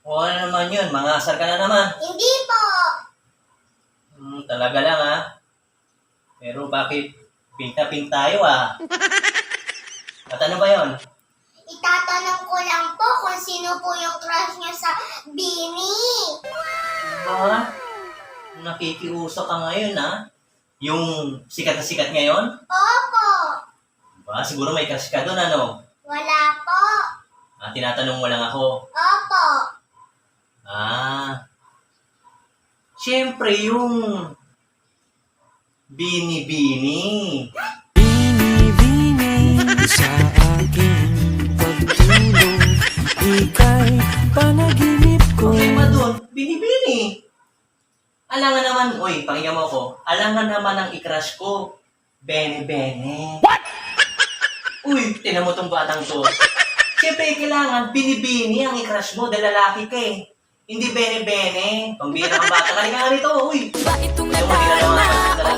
O ano naman yun? Mangasar ka na naman. Hindi po. Talaga lang ha. Pero bakit pink na pink tayo At ano ba yun? Itatanong ko lang po kung sino po yung crush niyo sa Bini. Ba? Nakikiusap ka ngayon Yung sikat na sikat ngayon? Opo. Ba, siguro may crush ka doon Wala po. Tinatanong mo lang ako. Opo. Siyempre yung Bini-Bini. Bini-bini sa aking pagtulog, ika'y panaginip ko. Okay ba doon? Bini-Bini. Alangan naman, pakinggan mo ako. Alangan naman ang i-crush ko. Bene-Bene. What? Tinan mo tong batang to. Siyempre, kailangan Bini-Bini ang i-crush mo dahil lalaki ka Hindi Bene-Bene. Pambira kang bata. Halika nga rito, Ba itong Ayaw mo, hindi na naman.